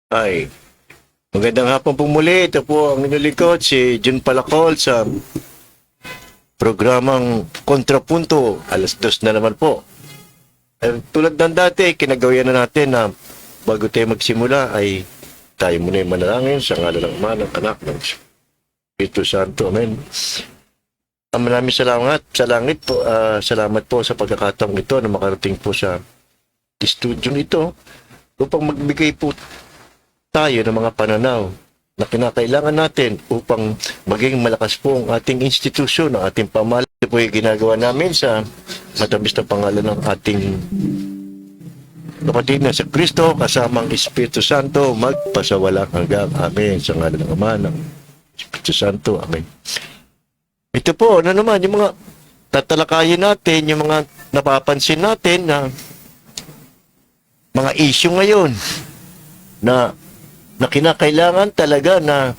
Ay, magandang hapon po muli. Ito po ang inyong lingkod, si Jun Palacol sa programang Kontrapunto. Alas 2 na naman po. Tulad ng dati, kinagawian na natin na bago tayo magsimula ay tayo muna yung manalangin sa ngalan ng Ama, ng Anak, ng Espiritu Santo. Amen. Maraming salamat sa langit po. Salamat po sa pagkakataong ito na makarating po sa studio nito upang magbigay po tayo ng mga pananaw na kinakailangan natin upang maging malakas po ang ating institusyon, ang ating pamahalaan. Ito po yung ginagawa namin sa matabis na pangalan ng ating kapatid na sa Kristo, kasamang Espiritu Santo, magpasawalang hanggang. Amen. Sa ngalan ng Ama, ng Espiritu Santo. Amen. Ito po, ano naman, yung mga tatalakayin natin, yung mga napapansin natin na mga issue ngayon na kinakailangan talaga na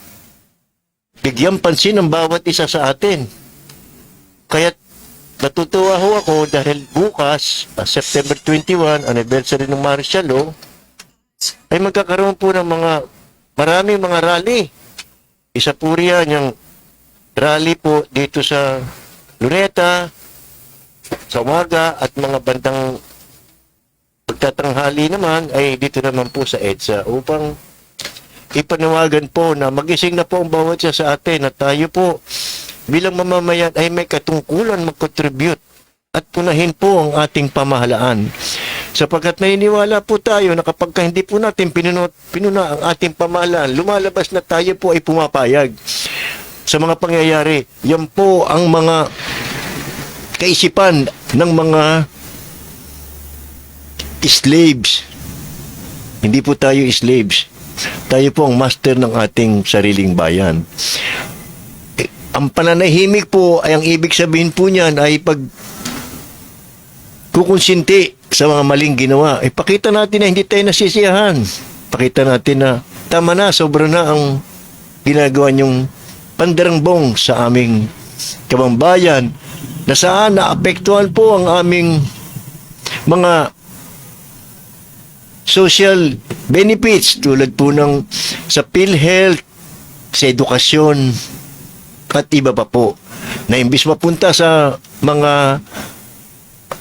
bigyan pansin ng bawat isa sa atin. Kaya natutuwa ho ako dahil bukas, September 21, anniversary ng martial law, ay magkakaroon po ng maraming mga rally. Isa po riyan yung rally po dito sa Luneta, sa umaga, at mga bandang pagtatanghali naman ay dito naman po sa EDSA upang ipanawagan po na magising na po ang bawat isa sa atin at tayo po bilang mamamayan ay may katungkulan mag-contribute at punahin po ang ating pamahalaan. Sapagkat naniniwala po tayo na kapag hindi po natin pinuna ang ating pamahalaan, lumalabas na tayo po ay pumapayag sa mga pangyayari. Yan po ang mga kaisipan ng mga slaves. Hindi po tayo slaves. Tayo po ang master ng ating sariling bayan. Ang pananahimik po ay ang ibig sabihin po niyan ay pag kukonsinti sa mga maling ginawa. Pakita natin na hindi tayo nasisiyahan. Pakita natin na tama na, sobra na ang ginagawa niyong pandarangbong sa aming kabambayan na saan naapektuhan po ang aming mga social benefits tulad po ng sa PhilHealth, sa edukasyon, at iba pa po. Na imbis mapunta sa mga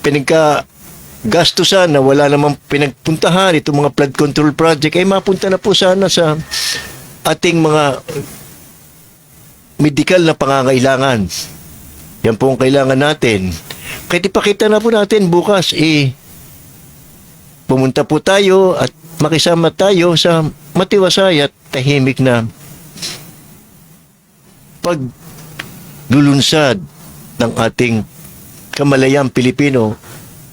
pinagkagastusan na wala namang pinagpuntahan, itong mga flood control project, ay mapunta na po sana sa ating mga medical na pangangailangan. Yan po ang kailangan natin. Kahit ipakita na po natin bukas, pumunta po tayo at makisama tayo sa matiwasay at tahimik na paglulunsad ng ating kamalayang Pilipino.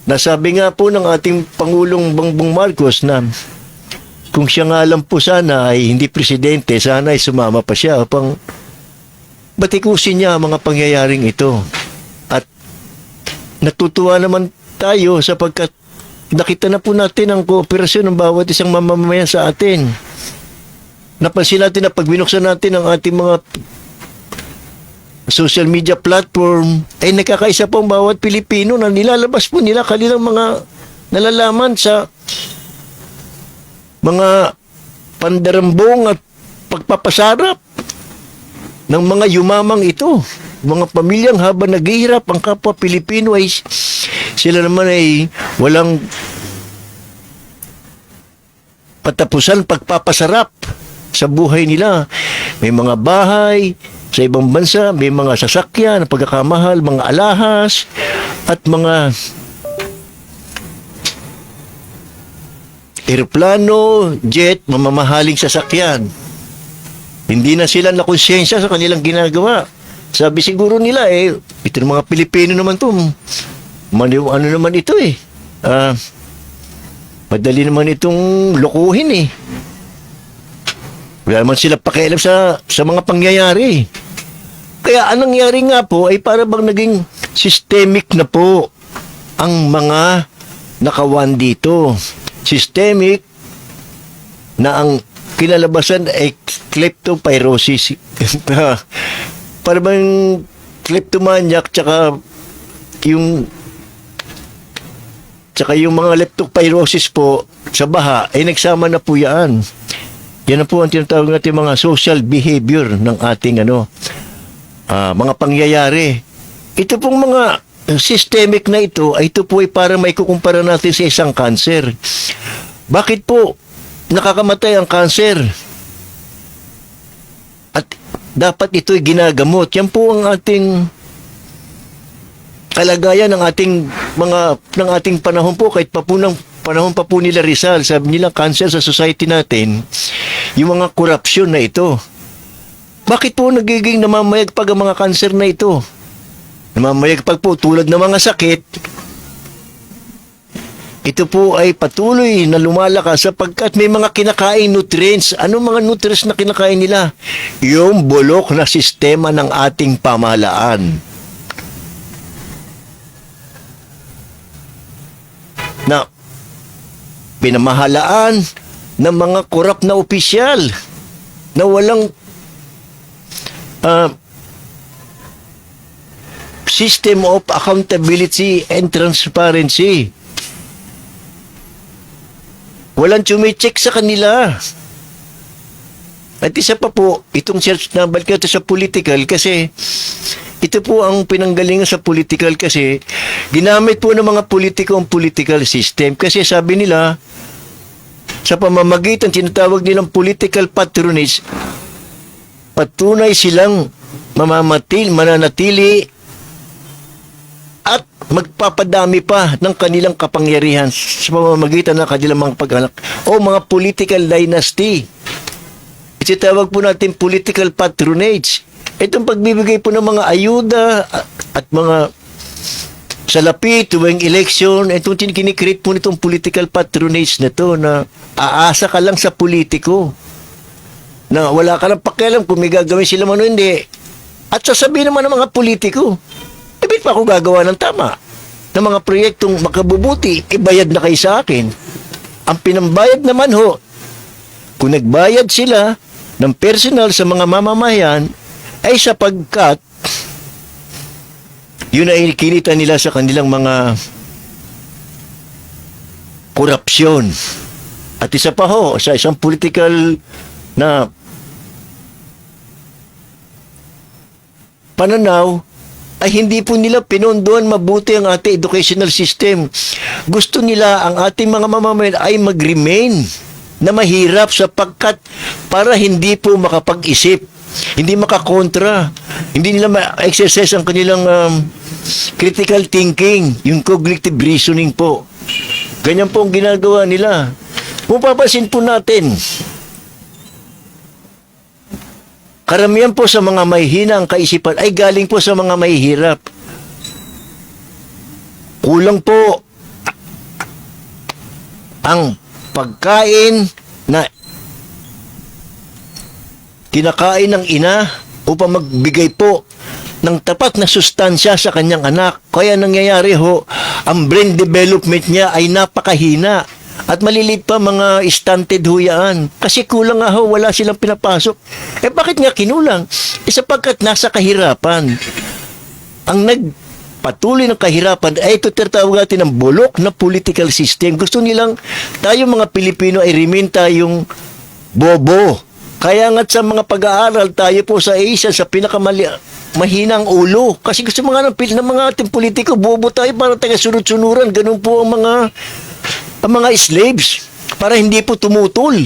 Nasabi nga po ng ating Pangulong Bongbong Marcos na kung siya nga lang po sana ay hindi presidente, sana ay sumama pa siya upang batikusin niya ang mga pangyayaring ito. At natutuwa naman tayo sapagkat nakita na po natin ang kooperasyon ng bawat isang mamamayan sa atin. Napansin natin na pag binuksan natin ang ating mga social media platform, ay nakakaisa po ang bawat Pilipino na nilalabas po nila kanilang mga nalalaman sa mga pandarambong at pagpapasarap ng mga yumamang ito. Mga pamilyang habang naghihirap ang kapwa Pilipino ay sila naman ay walang patapusan pagpapasarap sa buhay nila. May mga bahay sa ibang bansa, may mga sasakyan, pagkakamahal, mga alahas, at mga eroplano, jet, mamamahaling sasakyan. Hindi na sila nakonsensya sa kanilang ginagawa. Sabi siguro nila, ito ng mga Pilipino naman to. Ano naman ito madali naman itong lokohin Wala naman sila pakialam sa mga pangyayari. Kaya anong nangyari nga po ay para bang naging systemic na po ang mga nakawan dito. Systemic na ang kinalabasan ay kleptopyrosis. Para bang kleptomaniac tsaka yung mga leptopyrosis po sa baha ay nagsama na po yan. Yan na po ang tinatawag natin mga social behavior ng ating mga pangyayari. Ito pong mga systemic na ito po ay para may kukumpara natin sa isang cancer. Bakit po nakakamatay ang cancer? At dapat ito'y ginagamot. Yan po ang ating kalagayan ng ating panahon po, kahit pa po ng panahon pa po nila Rizal, sabi nila cancer sa society natin, yung mga korupsyon na ito. Bakit po nagiging namamayagpag ang mga cancer na ito? Namamayagpag po tulad ng mga sakit. Ito po ay patuloy na lumalakas sapagkat may mga kinakain nutrients. Ano mga nutrients na kinakain nila? Yung bulok na sistema ng ating pamahalaan. Na pinamahalaan ng mga korap na opisyal na walang system of accountability and transparency. Walang chumicheck sa kanila. At isa pa po, itong search na balik natin sa political kasi ito po ang pinanggalingan sa political kasi ginamit po ng mga politiko ang political system kasi sabi nila sa pamamagitan tinatawag nilang political patronage patunay silang mananatili at magpapadami pa ng kanilang kapangyarihan sa pamamagitan ng kanilang mga pag-anak o mga political dynasty. Ititawag po natin political patronage. Itong pagbibigay po ng mga ayuda at mga salapi tuwing election, itong kinikreate po nitong political patronage na to na aasa ka lang sa politiko na wala ka lang pakialam kung may gagawin sila man o hindi. At sasabihin naman ng mga politiko, ibig pa ako gagawa ng tama ng mga proyektong makabubuti, ibayad na kayo sa akin. Ang pinambayad naman ho, kung nagbayad sila ng personal sa mga mamamayan, ay sapagkat yun ay kinita nila sa kanilang mga korupsyon. At isa pa ho, sa isang political na pananaw, ay hindi po nila pinondohan mabuti ang ating educational system. Gusto nila ang ating mga mamamayan ay mag-remain na mahirap sapagkat para hindi po makapag-isip, hindi makakontra, hindi nila ma-exercise ang kanilang critical thinking, yung cognitive reasoning po. Ganyan po ang ginagawa nila. Kung papasin po natin, karamihan po sa mga mahihina ang kaisipan ay galing po sa mga mahihirap. Kulang po ang pagkain na kinakain ng ina upang magbigay po ng tapat na sustansya sa kanyang anak. Kaya nangyayari ho, ang brain development niya ay napakahina. At maliliit pa mga stunted huyaan. Kasi kulang nga ho, wala silang pinapasok. Bakit nga kinulang? Sapagkat nasa kahirapan. Ang nagpatuloy ng kahirapan ay ito tinatawag natin ng bulok na political system. Gusto nilang tayo mga Pilipino ay remain tayong bobo. Kaya nga sa mga pag-aaral tayo po sa Asia sa mahinang ulo. Kasi gusto mga ating politiko, bobo tayo para taga-sunod-sunuran. Ganun po ang mga slaves para hindi po tumutol.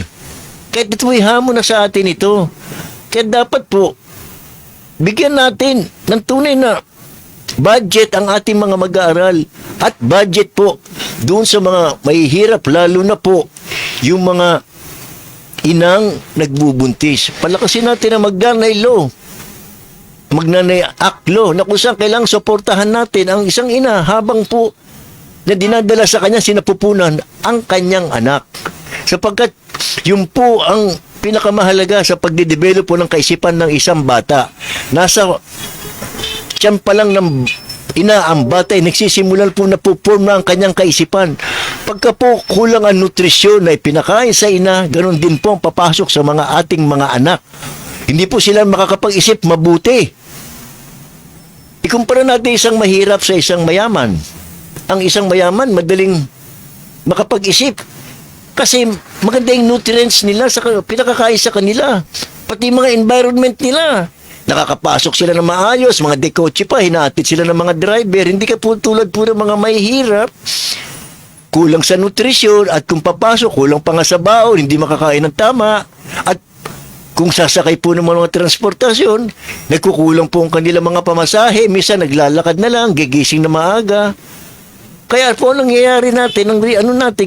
Kahit ito ay hamon na sa atin ito. Kaya dapat po bigyan natin ng tunay na budget ang ating mga mag-aaral at budget po doon sa mga mahihirap, lalo na po yung mga inang nagbubuntis. Palakasin natin ang magnanay law, magnanay act law na kung saan kailangang suportahan natin ang isang ina habang po na dinadala sa kanya sinapupunan ang kanyang anak. Sapagkat yun po ang pinakamahalaga sa pagde-develop po ng kaisipan ng isang bata. Nasa tiyan pa lang ng ina ang bata ay nagsisimulan po na po-form na ang kanyang kaisipan. Pagka po kulang ang nutrisyon na ipinakain sa ina, ganoon din po ang papasok sa mga ating mga anak. Hindi po sila makakapag-isip mabuti. Ikumpara natin isang mahirap sa isang mayaman. Ang isang mayaman, madaling makapag-isip. Kasi maganda yung nutrients nila sa pinakakain sa kanila. Pati mga environment nila. Nakakapasok sila ng maayos, mga dekotse pa, hinahatid sila ng mga driver. Hindi ka po tulad po ng mga mahihirap. Kulang sa nutrisyon at kung papasok, kulang pa nga sa baon, hindi makakain ng tama. At kung sasakay po ng mga transportasyon, nagkukulang po ang kanilang mga pamasahe. Minsan naglalakad na lang, gigising na maaga. Kaya po nangyayari natin,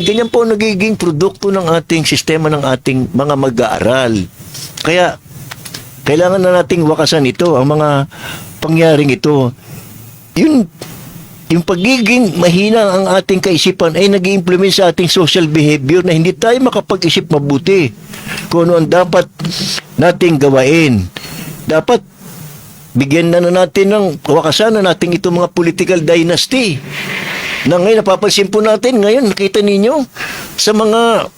ganyan po nagiging produkto ng ating sistema ng ating mga mag-aaral. Kaya, kailangan na nating wakasan ito, ang mga pangyaring ito. Yung pagiging mahina ang ating kaisipan ay nag-i-implement sa ating social behavior na hindi tayo makapag-isip mabuti kung ano ang dapat nating gawain. Dapat bigyan na natin ng wakasan na natin itong mga political dynasty. Na ngayon, napapansin po natin, ngayon, nakita ninyo, sa mga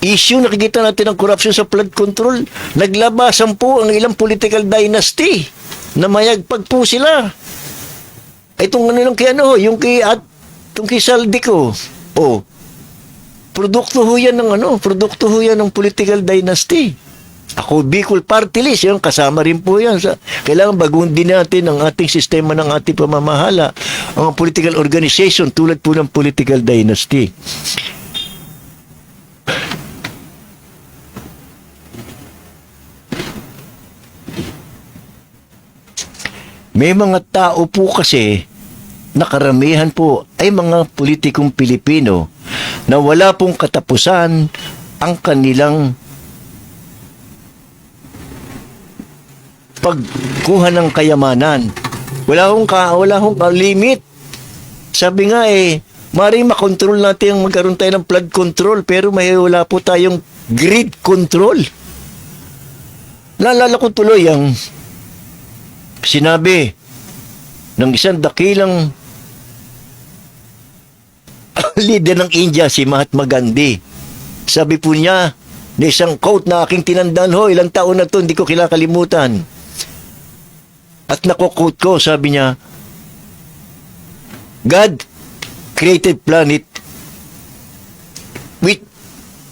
issue, nakikita natin ang corruption sa flood control, naglabasan po ang ilang political dynasty na mayagpag po sila. Itong ano kay ano, yung kay Saldico, produkto ho yan ng political dynasty. Ako, Bicol Party List, yung kasama rin po yan. Kailangan baguhin din natin ang ating sistema ng ating pamamahala. Ang political organization tulad po ng political dynasty. May mga tao po kasi, nakaramihan po, ay mga politikong Pilipino na wala pong katapusan ang kanilang pagkuha ng kayamanan. Wala hong limit. Sabi nga maring makontrol natin yung magkaroon tayo ng flood control pero wala po tayong grid control. Naalala ko tuloy ang sinabi ng isang dakilang leader ng India, si Mahatma Gandhi. Sabi po niya, na isang quote na aking tinandaan, ilang taon na to, hindi ko kinakalimutan. At nakukote ko, sabi niya, God created planet with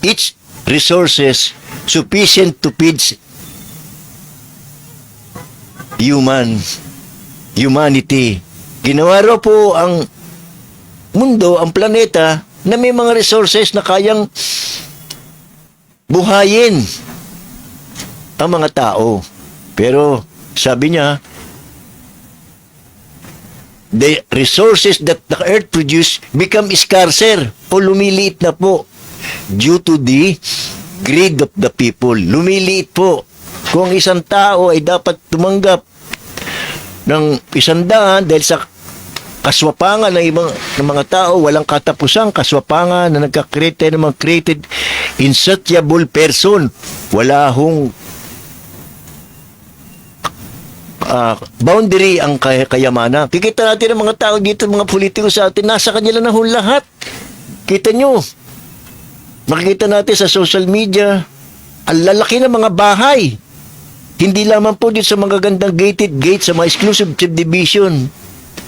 its resources sufficient to feed humanity. Ginawa raw po ang mundo, ang planeta, na may mga resources na kayang buhayin ang mga tao. Pero, sabi niya, the resources that the earth produce become scarcer o lumiliit na po due to the greed of the people. Lumiliit po. Kung isang tao ay dapat tumanggap ng 100 dahil sa kaswapangan ng mga tao, walang katapusan, kaswapangan na nagka-create ng mga created insatiable person. Wala hong boundary ang kayamanan. Kikita natin ang mga tao dito, mga politiko sa atin, nasa kanila na lahat. Kita nyo, makikita natin sa social media, ang lalaki ng mga bahay. Hindi lamang po dito sa mga gandang gated gate, sa mga exclusive subdivision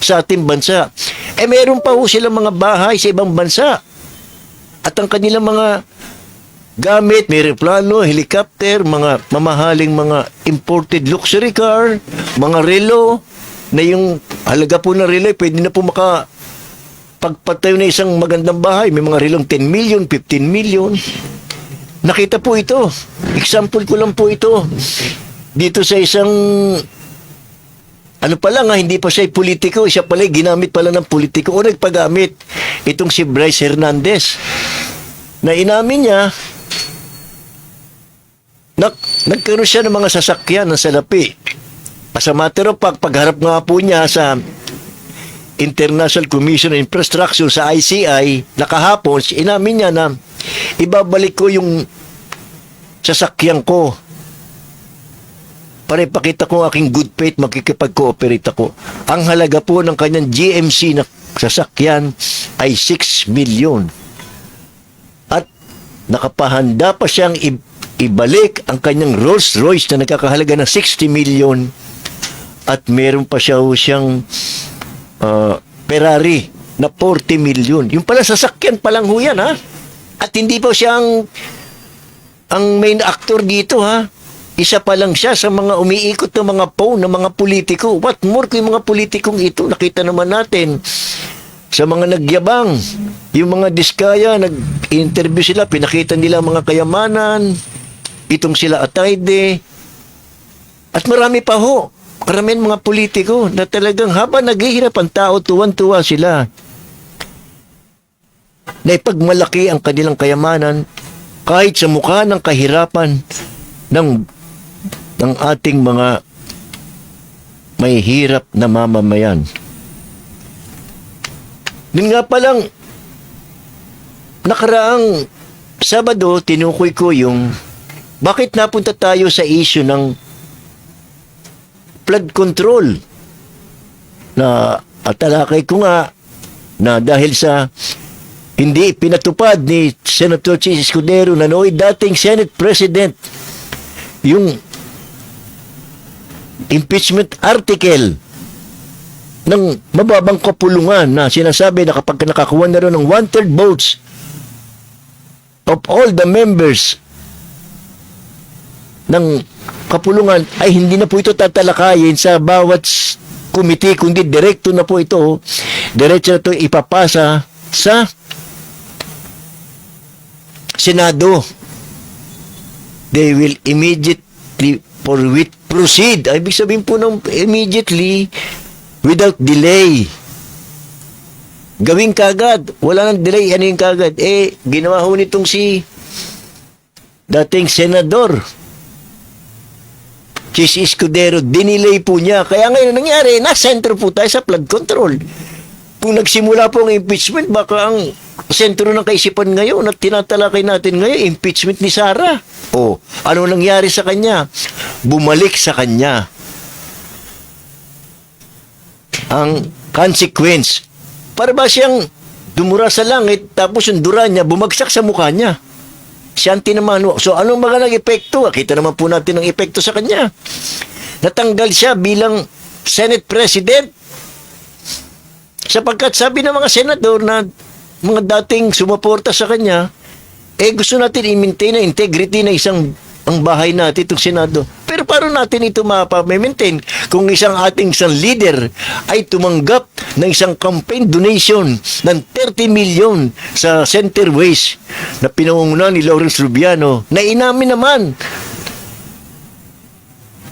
sa ating bansa. Meron pa po silang mga bahay sa ibang bansa. At ang kanilang mga gamit, may aeroplano, helicopter, mga mamahaling mga imported luxury car, mga relo, na yung halaga po ng relo, pwede na po pagpatayo na isang magandang bahay. May mga relong 10 million, 15 million. Nakita po ito. Example ko lang po ito. Dito sa isang, hindi pa siya politiko, siya pala ginamit pala ng politiko o nagpagamit. Itong si Bryce Hernandez. Na inamin niya, nagkaroon siya ng mga sasakyan ng salapi. As a matter of fact, pagharap nga po niya sa International Commission on Infrastructure sa ICI, nakahapon, inamin niya na ibabalik ko yung sasakyan ko para ipakita ko aking good faith, makikipag-cooperate ako. Ang halaga po ng kanyang GMC na sasakyan ay 6 million. At nakapahanda pa siyang ibalik ang kanyang Rolls Royce na nagkakahalaga ng 60 million at meron pa siyang Ferrari na 40 million. Yung pala sasakyan pa lang ho yan, ha? At hindi po siya ang main actor dito, ha. Isa pa lang siya sa mga umiikot ng mga phone ng mga politiko. What more kung yung mga politikong ito, nakita naman natin sa mga nagyabang, yung mga diskaya, nag-interview sila, pinakita nila ang mga kayamanan, itong sila Atayde, at marami pa ho. Karamihan mga politiko na talagang habang naghihirap ang tao, tuwan-tuwa sila na ipagmalaki ang kanilang kayamanan kahit sa mukha ng kahirapan ng ating mga may hirap na mamamayan. Din nga palang nakaraang Sabado, tinukoy ko yung bakit napunta tayo sa issue ng flood control na atalakay ko nga na dahil sa hindi pinatupad ni Senator Chis Escudero na nooy dating Senate President yung impeachment article ng mababang kapulungan na sinasabi na kapag nakakuha na rin ng 1/3 votes of all the members ng kapulungan ay hindi na po ito tatalakayin sa bawat committee, kundi direkto na po ito, diretso na ito ipapasa sa Senado. They will immediately proceed. Ay, ibig sabihin po ng immediately, without delay. Gawin kagad. Wala nang delay. Ano yung kagad? Ginawa ho nitong si dating senador Chis Escudero, dinilay po niya. Kaya ngayon nangyari, na-center po tayo sa flood control. Kung nagsimula po ang impeachment, baka ang sentro ng kaisipan ngayon at tinatalakay natin ngayon, impeachment ni Sara. Ano nangyari sa kanya? Bumalik sa kanya ang consequence. Para ba siyang dumura sa langit, tapos yung dura niya, bumagsak sa mukha niya. Siya ang tinamaan. So, anong mga nag-epekto? Kita naman po natin ang epekto sa kanya. Natanggal siya bilang Senate President. Sapagkat sabi ng mga senador na mga dating sumuporta sa kanya, gusto natin i-maintain ang integrity na ang bahay natin, itong Senado. Pero paano natin ito mapamaintain kung isang leader ay tumanggap ng isang campaign donation ng 30 million sa Centerways na pinangungunahan ni Lawrence Rubiano na inamin naman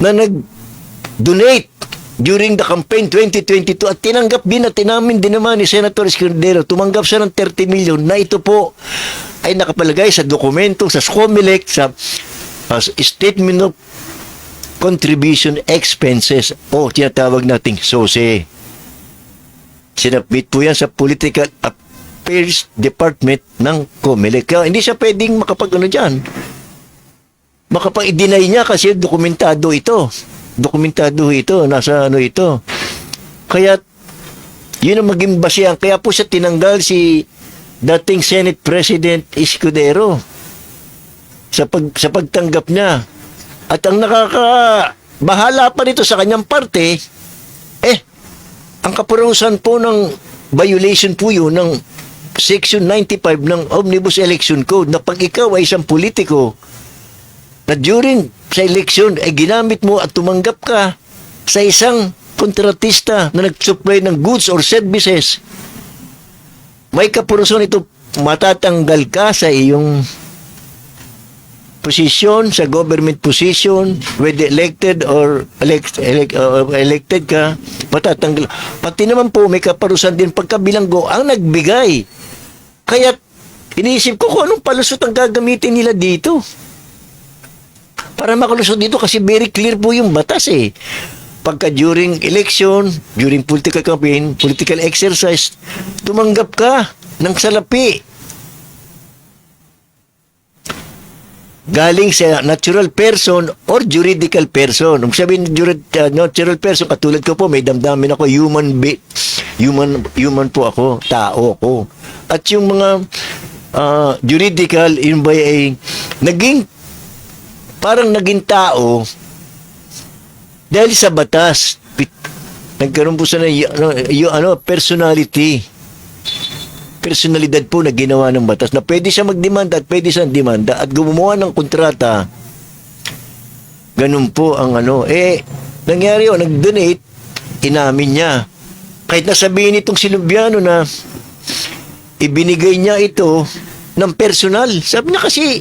na nag-donate during the campaign 2022 at tinanggap din at inamin din naman ni Senator Escudero, tumanggap siya ng 30 million na ito po ay nakapalagay sa dokumento, sa SCOMELEC, sa Statement of Contribution Expenses o tinatawag nating SOSE. Sinabit po yan sa Political Affairs Department ng COMELEC. Kaya hindi siya pwedeng dyan. Makapag-deny niya kasi dokumentado ito. Nasa ito. Kaya yun ang maging basehan. Kaya po siya tinanggal si dating Senate President Escudero sa pagtanggap niya. At ang nakakabahala pa nito sa kanyang parte, ang kaparusahan po ng violation po yun ng Section 95 ng Omnibus Election Code na pag ikaw ay isang politiko na during sa election ay ginamit mo at tumanggap ka sa isang kontratista na nag-supply ng goods or services, may kaparusahan ito, matatanggal ka sa iyong posisyon, sa government position, whether elected or elected ka, matatanggal. Pati naman po, may kaparusahan din pagkabilanggo ang nagbigay. Kaya, iniisip ko kung anong palusot ang gagamitin nila dito. Para makalusot dito kasi very clear po yung batas Pagka during election, during political campaign, political exercise, tumanggap ka ng salapi. Galing sa natural person or juridical person. Kung sabihin natural person, katulad ko po, may damdamin ako, human po ako, tao ko. At yung mga juridical, yun ba ay parang naging tao dahil sa batas. Nagkaroon po sa personality. personalidad po na ginawa ng batas na pwede siya magdemanda at pwede siyang demanda at gumawa ng kontrata. Ganun po ang ano. Nangyari o, nag-donate, inamin niya. Kahit nasabihin itong si Lubiano na ibinigay niya ito ng personal. Sabi niya kasi,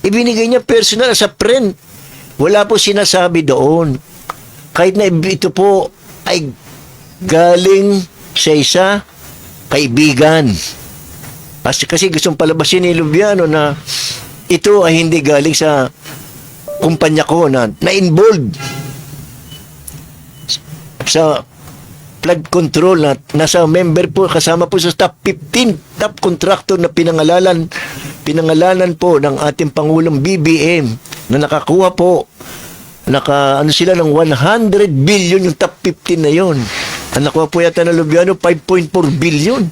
ibinigay niya personal as a friend. Wala po sinasabi doon. Kahit na ito po ay galing sa isa kaibigan. Kasi gustong palabasin ni Lubiano na ito ay hindi galing sa kumpanya ko na-involved sa flood control na nasa member po, kasama po sa top 15 top contractor na pinangalanan po ng ating Pangulong BBM na nakakuha po sila ng 100 billion yung top 15 na yon. Ang nakuha po yata ng Lubiano 5.4 billion.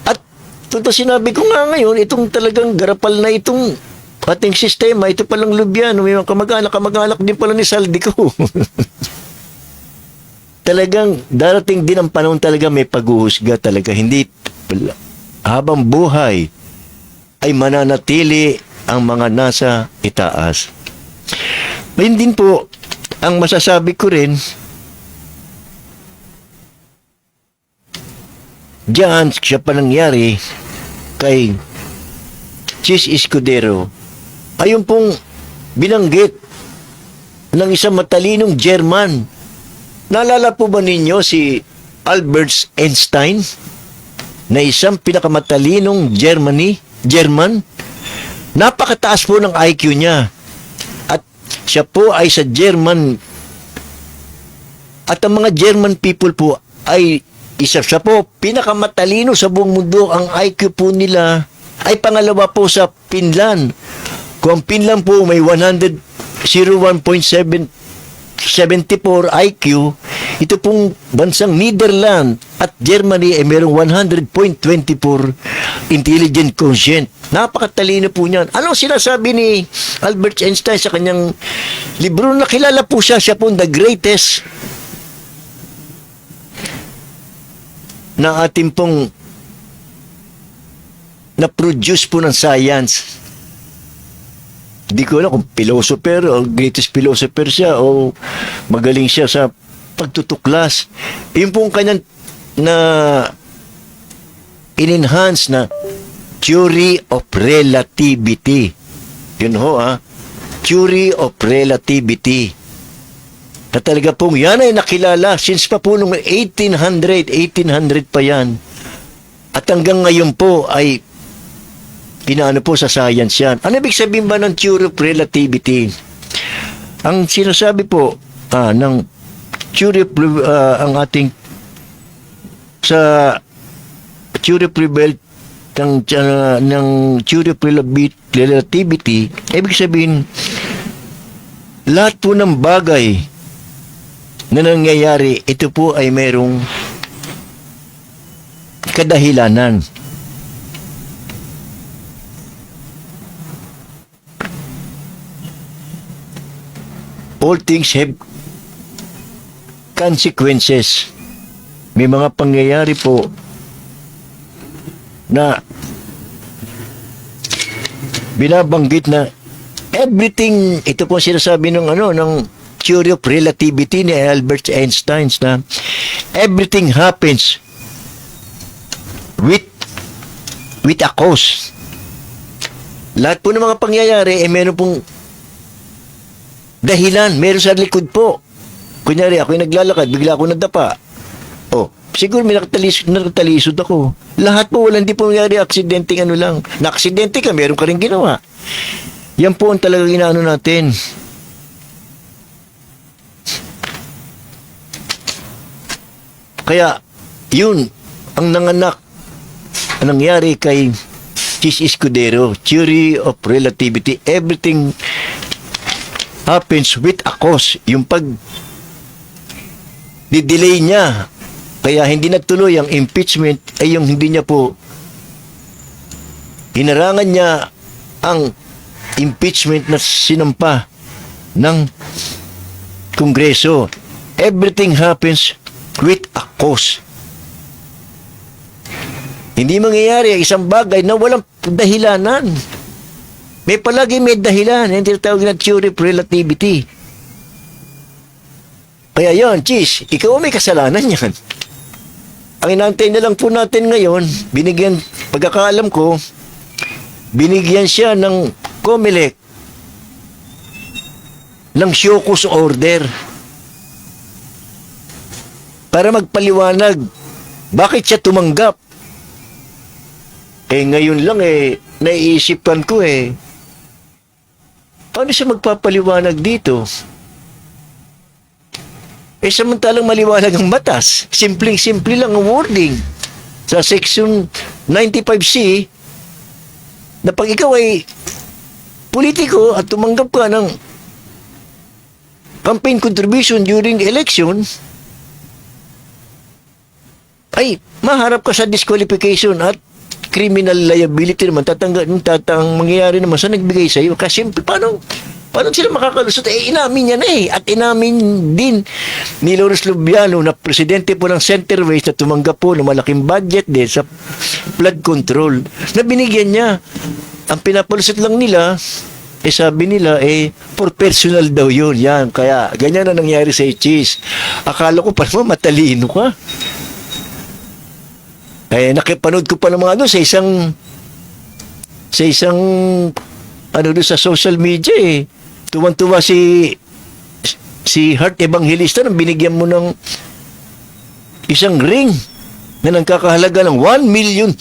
At ito sinabi ko nga ngayon, itong talagang garapal na itong ating sistema, ito palang Lubiano, may mga kamag-anak din pala ni Saldico. Talagang darating din ang panahon talaga may paghuhusga talaga. Hindi habang buhay ay mananatili ang mga nasa itaas. Ngayon din po, ang masasabi ko rin, diyan siya pa nangyari kay Chis Escudero, ayun pong binanggit ng isang matalinong German. Naalala po ba ninyo si Albert Einstein na isang pinakamatalinong German? Napakataas po ng IQ niya. At siya po ay sa German. At ang mga German people po ay siya po pinakamatalino sa buong mundo. Ang IQ po nila ay pangalawa po sa Finland. Kung ang Finland po may 101.74 IQ, ito pong bansang Netherlands at Germany ay mayroong 100.24 intelligent quotient. Napakatalino po niyan. Anong sinasabi ni Albert Einstein sa kanyang libro? Nakilala po siya po the greatest na ating pong na-produce po ng science. Hindi ko alam kung philosopher o greatest philosopher siya o magaling siya sa pagtutuklas. Yung pong kanyang na in-enhance na theory of relativity. Yun ho theory of relativity. Na talaga pong yan ay nakilala since pa po noong 1800 pa yan. At hanggang ngayon po ay pinaano po sa science yan. Ano ibig sabihin ba ng theory of relativity? Ang sinasabi po ng theory of ang ating sa theory of ng theory of relativity, ibig sabihin lahat po ng bagay na nangyayari, ito po ay mayroong kadahilanan. All things have consequences. May mga pangyayari po na binabanggit na everything, ito po sinasabi ng ng theory of relativity ni Albert Einstein na everything happens with a cause. Lahat po ng mga pangyayari meron pong dahilan, meron sa likod po. Kunyari, ako yung naglalakad, bigla ako nadapa. Siguro may nakatalisod ako. Lahat po, hindi po nangyari aksidenteng lang. Na-aksidente ka, meron ka rin ginawa. Yan po ang talagang inaano natin. Kaya, yun, ang nanganak, ang nangyari kay Chis Escudero, theory of relativity, everything happens with a cause. Yung di-delay niya, kaya hindi natuloy ang impeachment ay yung hindi niya po hinarangan niya ang impeachment na sinampa ng Kongreso. Everything happens with a cause. Hindi mangyayari ang isang bagay na walang dahilanan. May dahilan. Yung tinatawag na theory of relativity. Kaya yon, Chis, ikaw may kasalanan yan. Ang inantay na lang po natin ngayon, pagkakaalam ko, binigyan siya ng COMELEC ng show cause order para magpaliwanag bakit siya tumanggap. Ngayon lang naiisipan ko paano siya magpapaliwanag dito? Samantalang maliwanag ang batas. Simpleng-simple lang ang wording. Sa section 95C, na pag ikaw ay politiko at tumanggap ka ng campaign contribution during the election, ay maharap ka sa disqualification at criminal liability naman. Mangyayari naman sa nagbigay sa iyo. Kasi paano sila makakalusot? Inamin niya na At inamin din ni Lourdes Lubiano na presidente po ng Centerways na tumanggap po ng malaking budget din sa flood control na binigyan niya. Ang pinapalusot lang nila, sabi nila, for personal daw yun. Yan. Kaya, ganyan na nangyari sa Chis. Akala ko pa naman matalino ka. Nakipanood ko pa ng mga sa isang sa social media Tuwang-tuwa si Heart Evangelista nang binigyan mo ng isang ring na nagkakahalaga ng $1 million.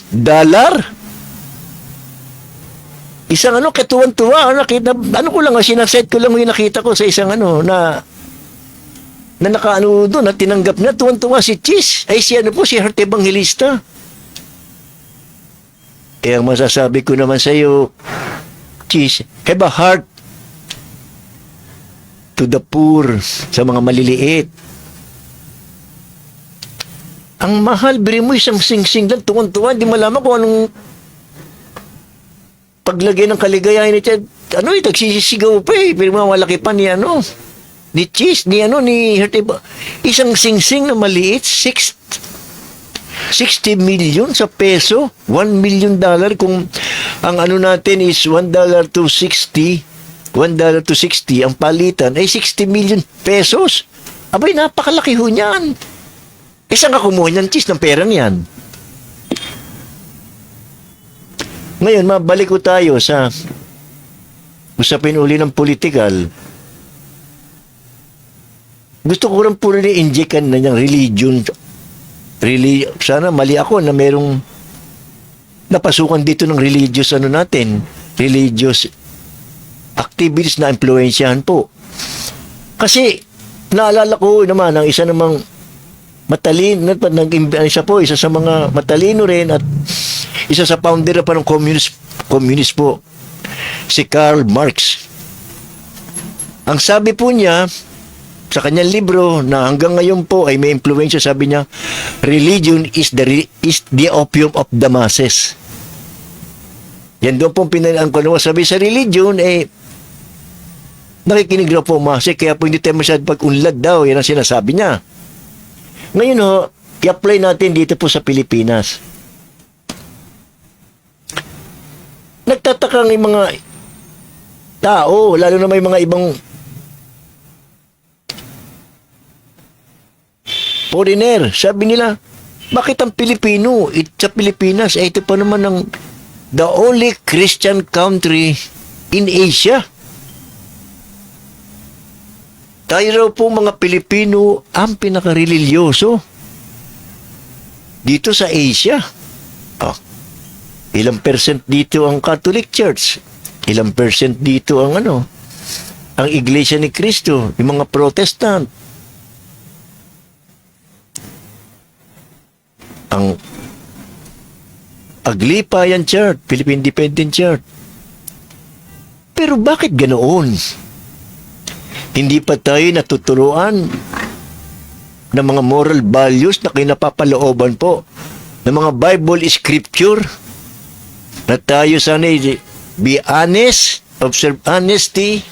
Isang katuwang-tuwa. Nakita, ko lang, sinaset ko lang yung nakita ko sa isang na doon, na tinanggap na. Tuwang-tuwa si Chis. Si Heart Evangelista. Ang masasabi ko naman sa iyo, Chis, have a heart to the poor, sa mga maliliit. Ang mahal, biri mo isang sing-sing lang, tuwan-tuwa, hindi malaman kung anong paglagay ng kaligayahan ni Chad. Tagsisigaw pa pero malaki pa ni ni Chis, ni Herteba. Isang sing-sing na maliit, 60 million sa peso, $1 million kung ang natin is $1 to 60, ang palitan ay 60 million pesos. Abay, napakalaki ho niyan. Saan ka kumuha niyan, Chis, ng perang yan? Ngayon, mabalik ko tayo sa usapin uli ng political. Gusto ko rin po rin i-injectan na niyang religion. Sana mali ako na merong napasukan dito ng religious religious activities na impluensyahan po. Kasi naalala ko naman ang isa namang matalino, isa sa mga matalino rin at isa sa founder pa ng communist po, si Karl Marx. Ang sabi po niya sa kanyang libro na hanggang ngayon po ay may impluensya, sabi niya, religion is the opium of the masses. Yan doon pong pinalaan ko. Sabi sa religion, nakikinig na po masik, kaya po hindi tayo masyad pag-unlad daw. Yan ang sinasabi niya. Ngayon i-apply natin dito po sa Pilipinas. Nagtataka ng mga tao, lalo na may mga ibang foreigner. Sabi nila, bakit ang Pilipino sa Pilipinas, ito pa naman ang the only Christian country in Asia. Tayo raw po mga Pilipino ang pinaka-religyoso dito sa Asia. Ilang percent dito ang Catholic Church? Ilang percent dito ang ang Iglesia ni Cristo, yung mga Protestant? Ang Aglipayan Church, Philippine Independent Church. Pero bakit ganoon? Hindi pa tayo natuturuan ng mga moral values na kinapapalooban po ng mga Bible scripture na tayo sana be honest, observe honesty,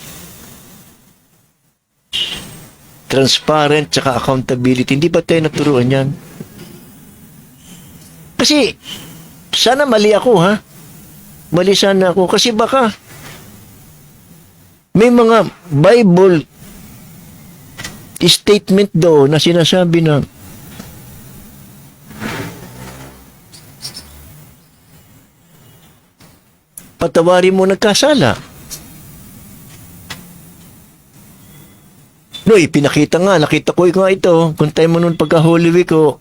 transparent, tsaka accountability. Hindi ba tayo naturuan yan? Kasi sana mali ako, ha? Mali sana ako. Kasi baka may mga Bible statement doon na sinasabi na patawarin mo nagkasala. No, ipinakita nga, nakita ko nga ito, kung tayo mo nun pagka Holy Week ko,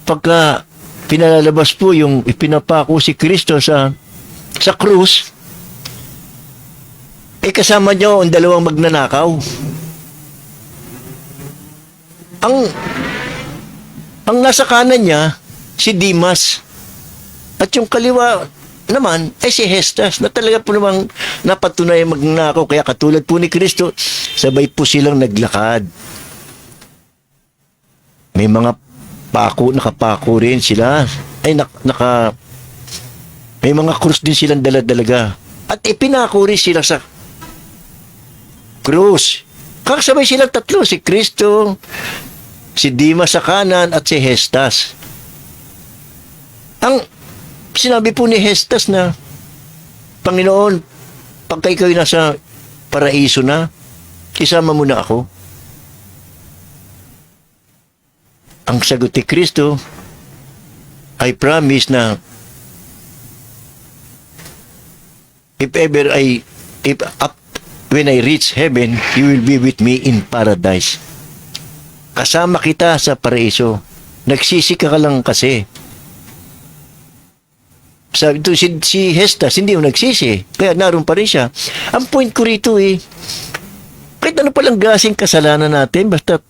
pagka pinalalabas po yung ipinapako si Kristo sa krus, kasama nyo ang dalawang magnanakaw. Ang nasa kanan niya, si Dimas. At yung kaliwa naman, si Hestas, na talaga po namang napatunay magnanakaw. Kaya katulad po ni Kristo, sabay po silang naglakad. May mga nakapako rin sila. May mga krus din silang dala-dalaga. At ipinako rin sila sa krus. Kakasabay silang tatlo, si Kristo, si Dimas sa kanan, at si Hestas. Ang sinabi po ni Hestas na, Panginoon, pagka ikaw nasa paraiso na, isama mo na ako. Ang sagot ni Kristo, I promise na when I reach heaven, you will be with me in paradise. Kasama kita sa paraiso. Nagsisi ka lang kasi. Sabi ito, si Hestas, hindi mo nagsisi. Kaya naroon pa rin siya. Ang point ko rito kahit ano palang gasing kasalanan natin, basta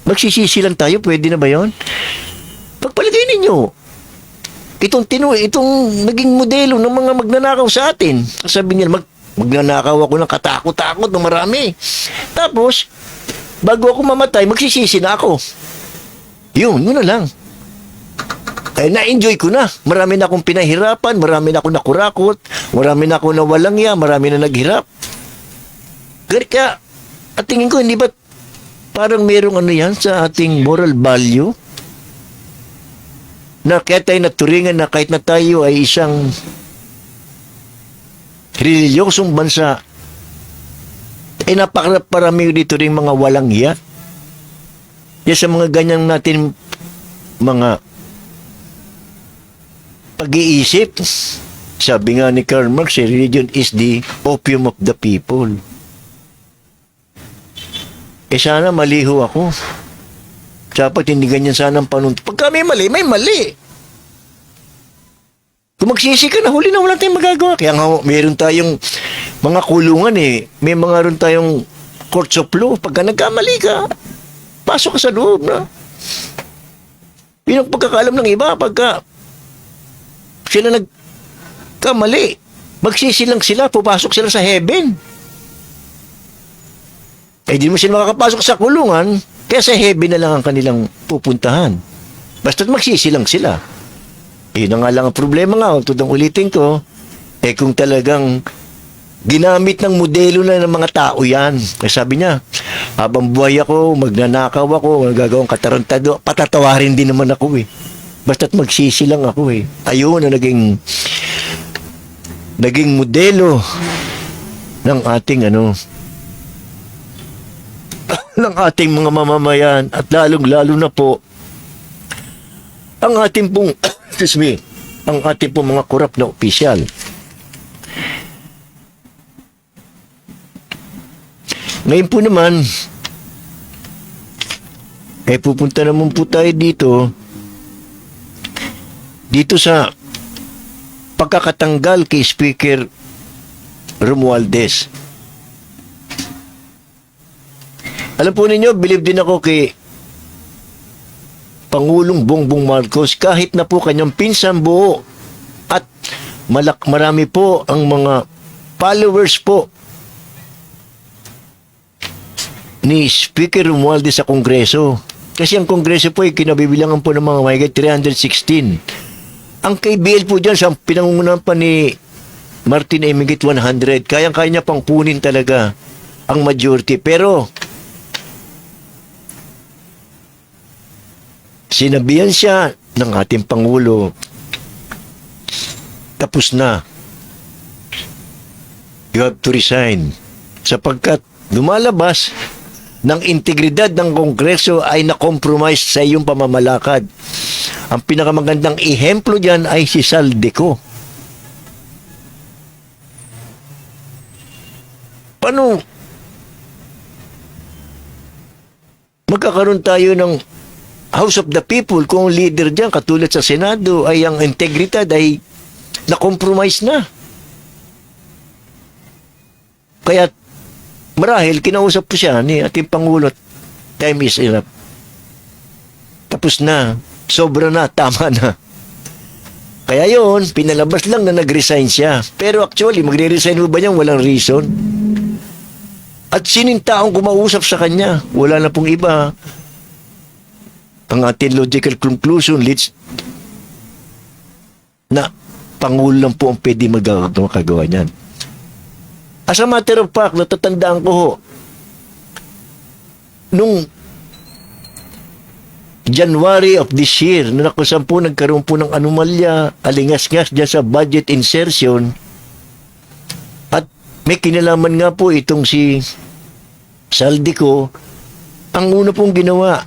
magsisisi lang tayo, pwede na ba yun? Pagpalagay ninyo, itong naging modelo ng mga magnanakaw sa atin. Sabi niya, magnanakaw ako ng katakot-takot ng marami. Tapos, bago ako mamatay, magsisisi na ako. Yun na lang. Na-enjoy ko na. Marami na akong pinahirapan, marami na akong nakurakot, marami na akong nawalangya, marami na naghirap. Kaya, at tingin ko, hindi ba parang merong yan sa ating moral value? Na kaya tayo naturingan na kahit na tayo ay isang reliyosong bansa, napakarami dito rin mga walang hiya. Yan sa mga ganyang natin mga pag-iisip. Sabi nga ni Karl Marx, religion is the opium of the people. Sana maliho ako. Dapat hindi ganyan sana ang panunod. Pagka may mali, may mali. Kung magsisi ka na, huli na wala tayong magagawa. Kaya nga, meron tayong mga kulungan May mga ron tayong courts of law. Pagka nagkamali ka, pasok ka sa loob na. Yun ang pagkakalam ng iba. Pagka sila nagkamali, magsisi lang sila, pupasok sila sa heaven. Di mo sila makakapasok sa kulungan, kaya sa heaven na lang ang kanilang pupuntahan. Basta't magsisi lang sila. Yun na nga lang ang problema nga. Tutang ulitin ko, kung talagang ginamit ng modelo na ng mga tao yan. Kaya sabi niya, habang buhay ako, magnanakaw ako, magagawang katarantado, patatawarin din naman ako Basta't magsisi lang ako Ayun na naging modelo ng ating ng ating mga mamamayan at lalong-lalo na po ang ating pong ang ating pong mga korap na opisyal. Ngayon po naman pupunta naman po tayo dito sa pagkakatanggal kay Speaker Romualdez. Alam po ninyo, believe din ako kay Pangulong Bongbong Marcos, kahit na po kanyang pinsan buo at marami po ang mga followers po ni Speaker Romualdez sa Kongreso. Kasi ang Kongreso po ay kinabibilangan po ng mga mahigit 316. Ang KBL po dyan sa pinangungunahan pa ni Martin ay mahigit 100. Kayang-kaya niya pang punin talaga ang majority. Pero sinabihan siya ng ating Pangulo, tapos na. You have to resign. Sapagkat lumalabas ng integridad ng Kongreso ay na-compromise sa iyong pamamalakad. Ang pinakamagandang ehemplo dyan ay si Saldico. Paano magkakaroon tayo ng House of the People kung leader dyan, katulad sa Senado, ay ang integridad ay na-compromise na? Kaya marahil kinausap ko siya ni ating Pangulo, time is enough. Tapos na, sobra na, tama na. Kaya yon, pinalabas lang na nag-resign siya. Pero actually, magre-resign mo ba niyan? Walang reason. At sining taong kumausap sa kanya? Wala na pong iba. Ang ating logical conclusion leads na Pangulo lang po ang pwede magagawa niyan. As a matter of fact, natatandaan ko ho, nung January of this year, na nakusan po nagkaroon po ng anomalya, alingas-ngas dyan sa budget insertion, at may kinalaman nga po itong si Saldico, ang una pong ginawa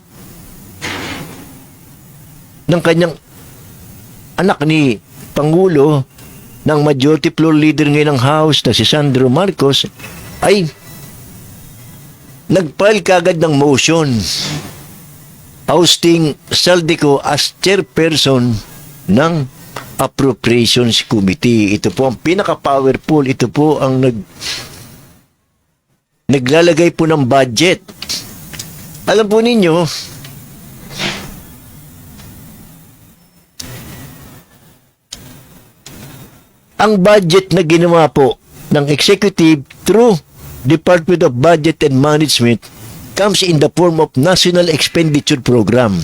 ng kanyang anak ni Pangulo, ng majority floor leader ngayon ng House na si Sandro Marcos, ay nag-file kagad ng motion ousting Saldico as chairperson ng Appropriations Committee. Ito po ang pinaka-powerful. Ito po ang naglalagay po ng budget. Alam po ninyo, ang budget na ginawa po ng executive through Department of Budget and Management comes in the form of National Expenditure Program.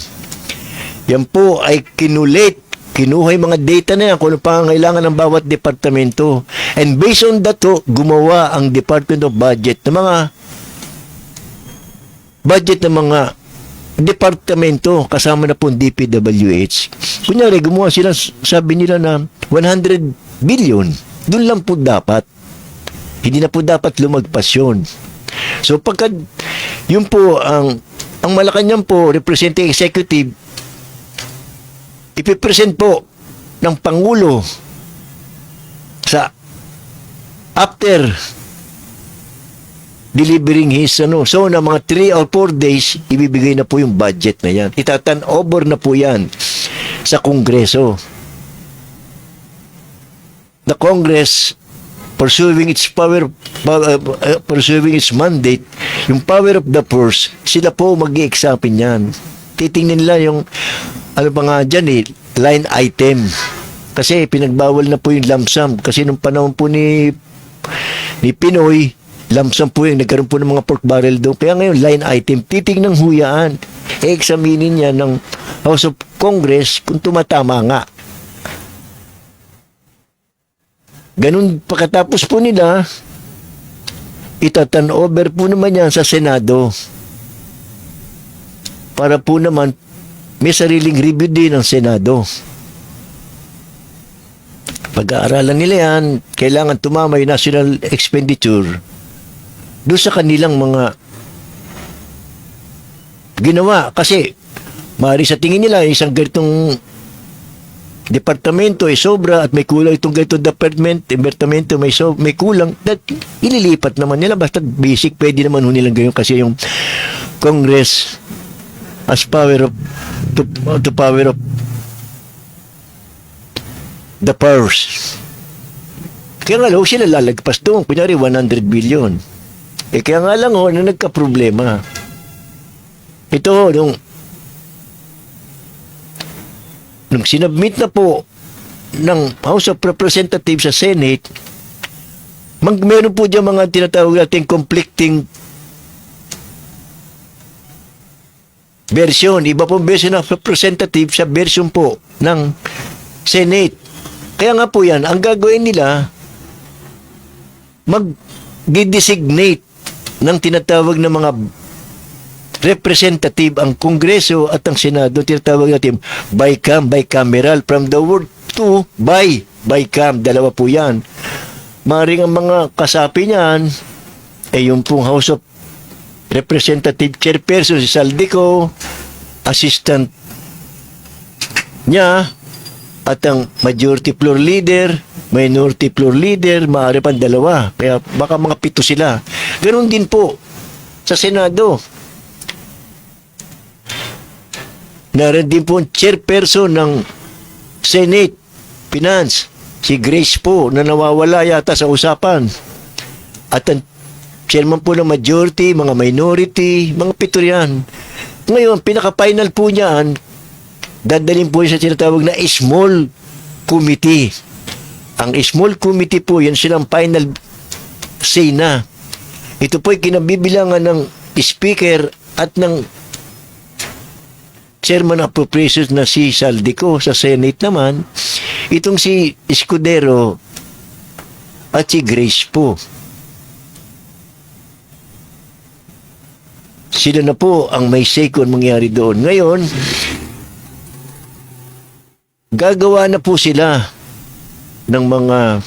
Yan po ay kinuha yung mga data na yan kung ano pangangailangan ng bawat departamento. And based on that, gumawa ang Department of Budget ng mga departamento kasama na po DPWH. Kunyari, gumawa sila, sabi nila na 100 billion. Doon lang po dapat. Hindi na po dapat lumagpas yun. So pagka yun po ang Malacanang po representing executive ipipresent po ng Pangulo sa after delivering his so na mga 3 or 4 days ibibigay na po yung budget na yan. Itatan over na po yan sa Kongreso. The Congress pursuing its pursuing its mandate, yung power of the purse, sila po mag-i-examine yan. Titingnan nila yung ano pa nga dyan line item. Kasi pinagbawal na po yung lump sum. Kasi nung panahon po ni Pinoy, lump sum po yung nagkaroon po ng mga pork barrel doon. Kaya ngayon, line item, titingnan huyaan. E-examinin niya ng House of Congress kung tumatama nga. Ganun pagkatapos po nila, itatan over po naman yan sa Senado. Para po naman, may sariling review din ng Senado. Pag-aaralan nila yan, kailangan tumama yung national expenditure doon sa kanilang mga ginawa. Kasi, maaari sa tingin nila, isang ganitong departamento ay sobra at may kulang itong ganitong departamento may kulang, that ililipat naman nila basta basic, pwede naman nilang ganyan kasi yung Congress as power of the power of the purse. Kaya nga lang sila lalagpas doon, kunyari 100 billion. Kaya nga lang na nagka-problema. Ito nung sinubmit na po ng House of Representatives sa Senate, meron po dyan mga tinatawag natin conflicting version. Iba pong version of Representatives sa version po ng Senate. Kaya nga po yan, ang gagawin nila, mag-designate ng tinatawag na mga representative ang Kongreso at ang Senado. Tinatawag natin bicameral. From the word to by-cam. Dalawa po yan. Maring ang mga kasapi niyan, yung pong House of Representative Chairperson, si Saldico, assistant niya, at ang Majority Floor Leader, Minority Floor Leader, maaari pang dalawa. Kaya baka mga 7 sila. Ganon din po sa Senado. Naroon din po ang chairperson ng Senate Finance, si Grace po, na nawawala yata sa usapan. At ang chairman po ng majority, mga minority, mga 7 yan. Ngayon, pinaka-final po niyan, dadalhin po sa tinatawag na small committee. Ang small committee po, yan silang final say na. Ito po ay kinabibilangan ng speaker at ng chairman of appropriations na si Saldico. Sa Senate naman, itong si Escudero at si Grace po. Sila na po ang may say kung mangyari doon. Ngayon, gagawa na po sila ng mga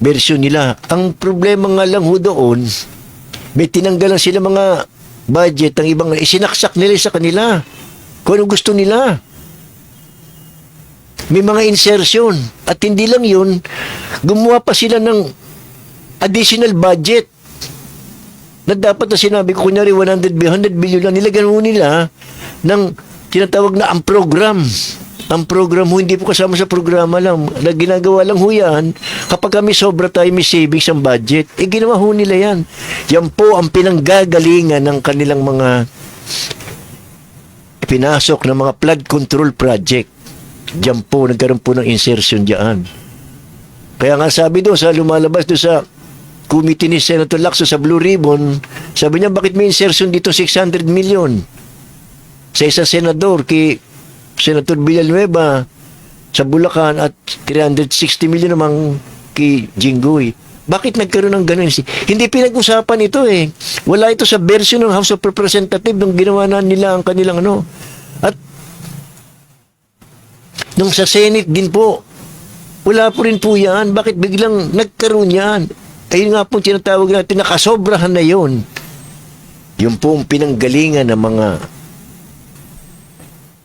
version nila. Ang problema nga lang ho doon, may tinanggalan sila mga budget, ang ibang isinaksak nila sa kanila kung ano gusto nila. May mga insertion. At hindi lang yun, gumawa pa sila ng additional budget na dapat na sinabi ko, kunyari 100 billion lang, nilagyan mo nila ng tinatawag na ang program. Ang program ho, hindi po kasama sa programa lang. Na ginagawa lang ho yan, kapag kami sobra tayo, may savings ang budget. Ginawa ho nila yan. Yan po ang pinanggagalingan ng kanilang mga pinasok ng mga flood control project. Diyan po, nagkaroon po ng insertion diyan. Kaya nga sabi doon, sa lumalabas doon sa committee ni Senator Lacson sa Blue Ribbon, sabi niya, bakit may insertion dito 600 million sa isang senador, kay Senator Villanueva sa Bulacan, at 360 million namang kay Jinggoy. Bakit nagkaroon ng ganun? Hindi pinag-usapan ito eh. Wala ito sa version ng House of Representatives nung ginawa na nila ang kanilang ano. At nung sa Senate din po, wala po rin po yan. Bakit biglang nagkaroon yan? Ayun nga po tinatawag natin, nakasobrahan na yun. Yung po ang pinanggalingan ng mga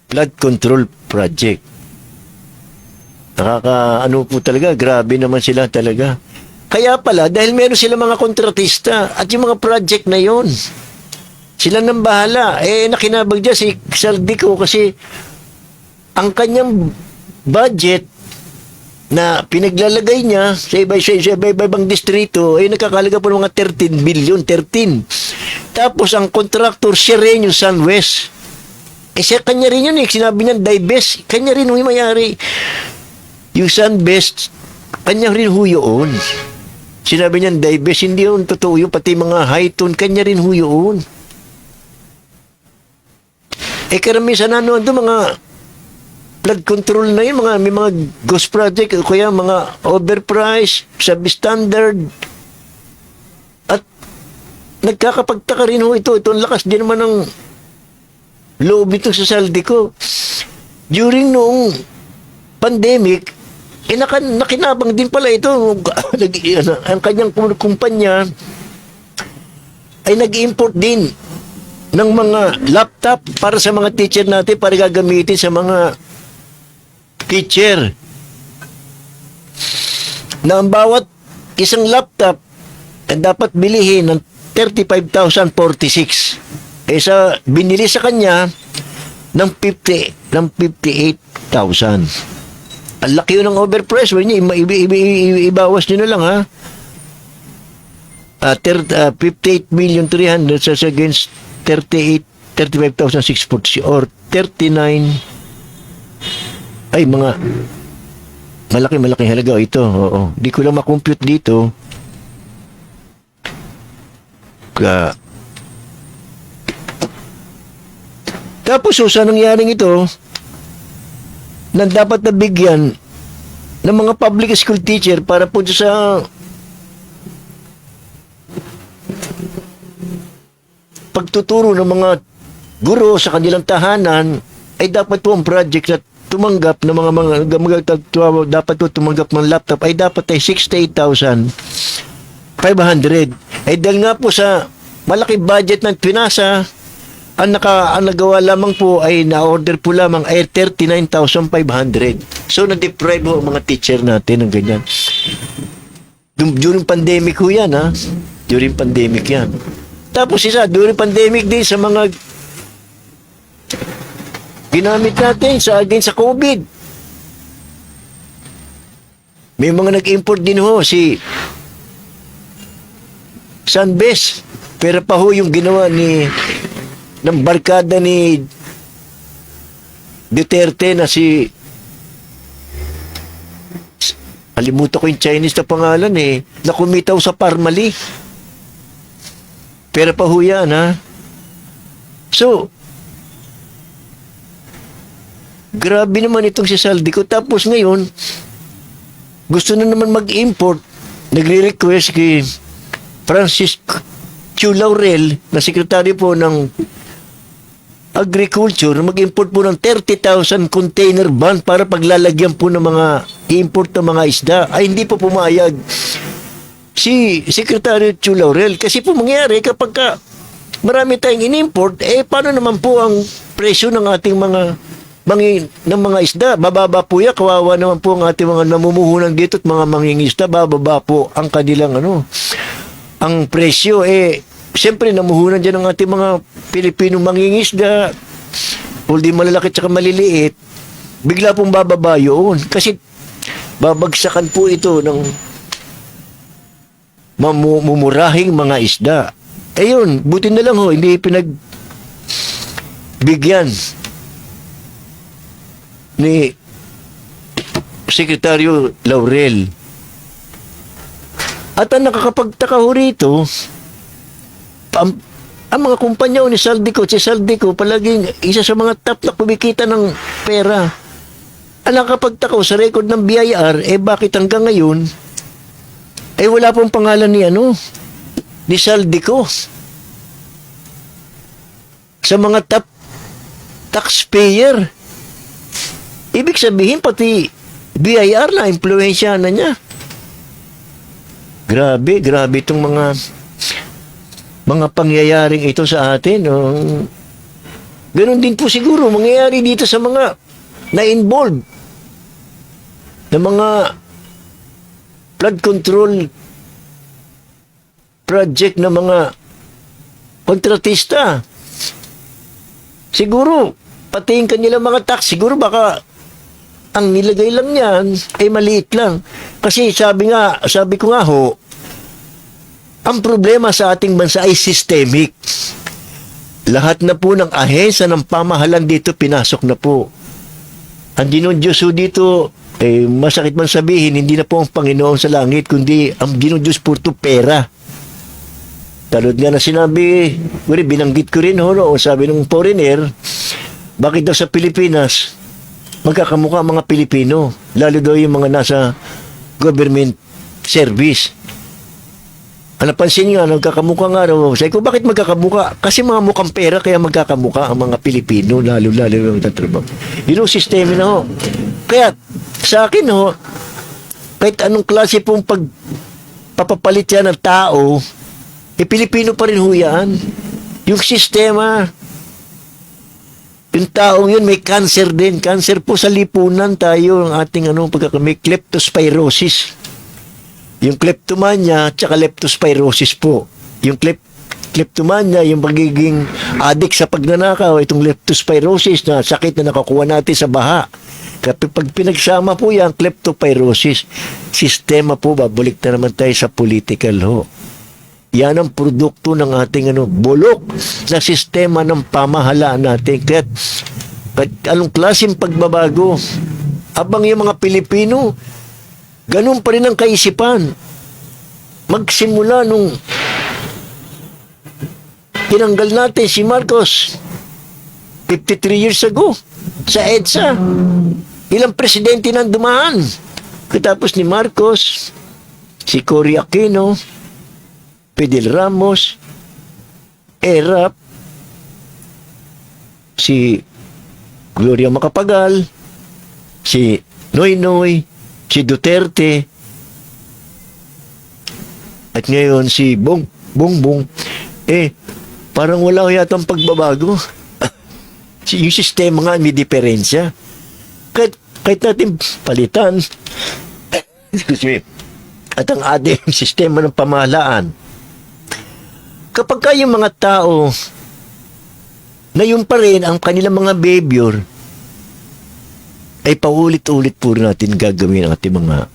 flood control project. Ano po talaga, grabe naman sila talaga. Kaya pala, dahil meron sila mga kontratista at yung mga project na yon, sila nang bahala. Nakinabag dyan si Saldico kasi ang kanyang budget na pinaglalagay niya sa iba-ibang distrito ay nakakalaga po ng mga 13 billion, 13. Tapos ang contractor, siya rin yung SunWest. Siya, kanya rin yun eh. Sinabi niya, Divest. Kanya rin yung mayari. Yung SunBest, kanya rin ho yun. Sinabi niya, Divest. Hindi yun totoo yun. Pati mga high-tone, kanya rin ho yun. Karamihan ano, mga flood control na yun, may mga ghost project, o kaya mga overpriced, substandard. At nagkakapagtaka rin ho ito. Ito ang lakas din naman ng loob ito sa Saldico. During noong pandemic, nakinabang din pala ito. Ang kanyang kumpanya ay nag-import din ng mga laptop para sa mga teacher natin, para gagamitin sa mga teacher. Na ang bawat isang laptop ay dapat bilihin ng 35,046. Binili sa kanya ng 58,000. Ang laki yun ng overprice. Ibawas nyo na lang, ha? 58,300,000 against 35,640 or 39. Ay, mga malaking halaga ito. Oo. Di ko lang makompute dito. Tapos sa nangyaring ito, na dapat nabigyan ng mga public school teacher para po sa pagtuturo ng mga guro sa kanilang tahanan, ay dapat po ang project na tumanggap ng dapat po tumanggap ng laptop ay dapat ay 68,500. Ay dahil nga po sa malaki budget ng Pinasa, ang nagawa lamang po ay na-order po lamang ay 39,500. So, na-deprive po ang mga teacher natin ng ganyan. During pandemic ho yan, ha? During pandemic yan. Tapos during pandemic din sa mga ginamit natin sa COVID. May mga nag-import din ho, si Sunbest. Pero pa ho yung ginawa ng barkada ni Duterte na si alimutan ko yung Chinese na pangalan na kumitaw sa Parmali. Pero pa ho yan, ha? So, grabe naman itong si Saldico. Tapos ngayon, gusto na naman mag-import. Nagre-request kay Francis Q. Laurel, na sekretary po ng Agriculture, mag-import po ng 30,000 container van para paglalagyan po ng mga import ng mga isda. Ay hindi po pumayag si Secretary Q. Laurel. Kasi po mangyayari kapag marami tayong in-import, paano naman po ang presyo ng ating ng mga isda? Bababa po yan. Kawawa naman po ang ating mga namumuhunan dito at mga mangingisda. Bababa po ang kanilang ang presyo. Siyempre, namuhunan dyan ang ating mga Pilipino mangingisda, hindi malalaki at maliliit, bigla pong bababa yun. Kasi babagsakan po ito ng mamumurahing mga isda. Yun, buti na lang hindi pinagbigyan ni Sekretaryo Laurel. At ang nakakapagtaka ho rito, ang mga kumpanya ni Saldico, si Saldico, palaging isa sa mga top na kumikita ng pera. Ang nakakapagtaka sa record ng BIR, bakit hanggang ngayon, wala pong pangalan ni Saldico. Sa mga top taxpayer. Ibig sabihin, pati BIR na, impluensya na niya. Grabe itong mga pangyayaring ito sa atin. Ganon din po siguro mangyayari dito sa mga na-involved na mga flood control project na mga kontratista. Siguro, pati yung kanilang mga tax, siguro baka ang nilagay lang yan ay maliit lang. Kasi sabi ko nga ang problema sa ating bansa ay systemic. Lahat na po ng ahensya ng pamahalan dito pinasok na po. Ang Diyos dito, masakit man sabihin, hindi na po ang Panginoon sa langit, kundi ang Diyos puro pera. Talod nga na sinabi, binanggit ko rin, sabi ng foreigner, bakit daw sa Pilipinas, magkakamukha ang mga Pilipino, lalo daw yung mga nasa government service. Napansin nyo, nagkakamukha nga raw. Sabi ko, bakit magkakamukha? Kasi mga mukhang pera, kaya magkakamukha ang mga Pilipino, lalo yung tatrabaho. Yun ang sistema na Kaya, sa akin kahit anong klase pong pagpapalit yan ng tao, Pilipino pa rin yan. Yung sistema, yung taong yun, may cancer din. Cancer po sa lipunan tayo, ang ating may kleptospirosis. Yung kleptomania at saka leptospirosis po. Yung kleptomania, yung pagiging addict sa pagnanakaw, itong leptospirosis na sakit na nakakuha natin sa baha. Kapag pinagsama po yan, kleptospirosis, sistema po, babalik na naman tayo sa political Yan ang produkto ng ating bulok na sistema ng pamahalaan natin. Kaya anong klaseng pagbabago? Abang yung mga Pilipino, ganun pa rin ang kaisipan. Magsimula nung tinanggal natin si Marcos 53 years ago sa EDSA. Ilang presidente nang dumaan. Katapos ni Marcos, si Cory Aquino, Fidel Ramos, ERAP, si Gloria Macapagal, si Noynoy, si Duterte, at ngayon si Bongbong, parang wala yatang pagbabago. Yung sistema nga may diferensya. Kahit natin palitan, excuse me, at ang ating sistema ng pamahalaan, kapag kayong mga tao na yun pa rin ang kanilang mga behavior, ay paulit-ulit po natin gagawin ang ating mga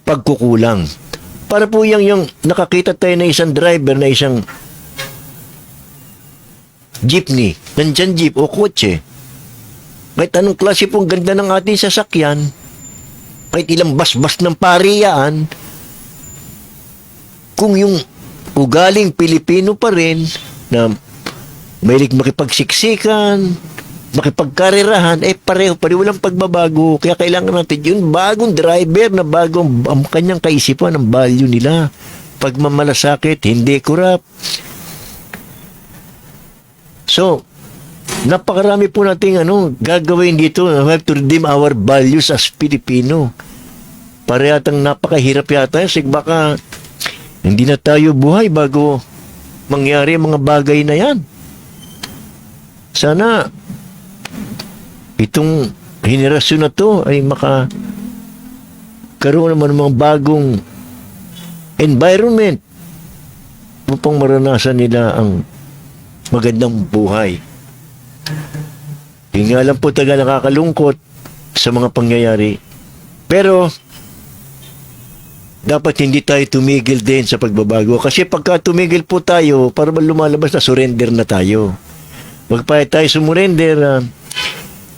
pagkukulang. Para po yung nakakita tayo na isang driver na isang jeepney, nandyan jeep o kotse, kahit anong klase pong ganda ng ating sasakyan, kahit ilang bas-bas ng pariyaan, kung yung ugaling Pilipino pa rin na mahilig makipagsiksikan, makipagkarerahan, pareho walang pagbabago. Kaya kailangan natin yung bagong driver na bagong ang kanyang kaisipan, ang value nila. Pagmamalasakit, hindi corrupt. So, napakarami po nating gagawin dito. We have to redeem our values as Pilipino. Para yatang napakahirap yata. Kasi baka hindi na tayo buhay bago mangyari ang mga bagay na yan. Sana itong henerasyon na to ay karoon naman ng mga bagong environment upang maranasan nila ang magandang buhay. Yung nga lang po taga nakakalungkot sa mga pangyayari. Pero dapat hindi tayo tumigil din sa pagbabago. Kasi pagka tumigil po tayo, para lumalabas na surrender na tayo. Magpahit tayo sumurrender,